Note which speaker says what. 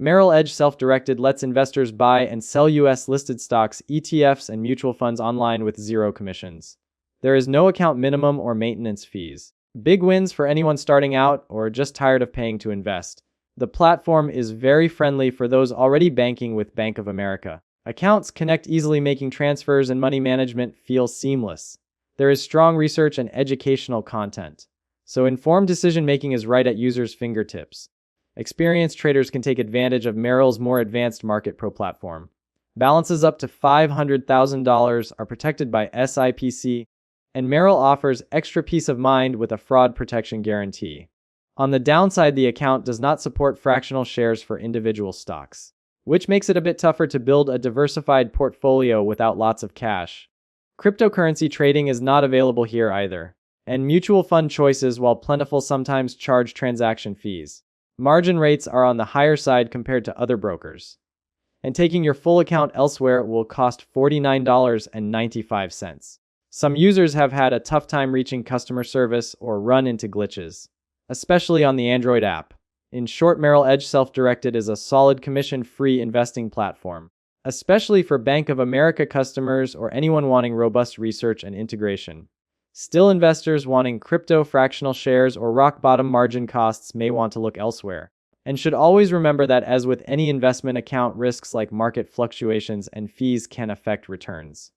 Speaker 1: Merrill Edge Self-Directed lets investors buy and sell US-listed stocks, ETFs, and mutual funds online with zero commissions. There is no account minimum or maintenance fees. Big wins for anyone starting out or just tired of paying to invest. The platform is very friendly for those already banking with Bank of America. Accounts connect easily, making transfers and money management feel seamless. There is strong research and educational content, so informed decision-making is right at users' fingertips. Experienced traders can take advantage of Merrill's more advanced MarketPro platform. Balances up to $500,000 are protected by SIPC, and Merrill offers extra peace of mind with a fraud protection guarantee. On the downside, the account does not support fractional shares for individual stocks, which makes it a bit tougher to build a diversified portfolio without lots of cash. Cryptocurrency trading is not available here either, and mutual fund choices, while plentiful, sometimes charge transaction fees. Margin rates are on the higher side compared to other brokers, and taking your full account elsewhere will cost $49.95. Some users have had a tough time reaching customer service or run into glitches, especially on the Android app. In short, Merrill Edge Self-Directed is a solid commission-free investing platform, especially for Bank of America customers or anyone wanting robust research and integration. Still, investors wanting crypto fractional shares or rock-bottom margin costs may want to look elsewhere, and should always remember that, as with any investment account, risks like market fluctuations and fees can affect returns.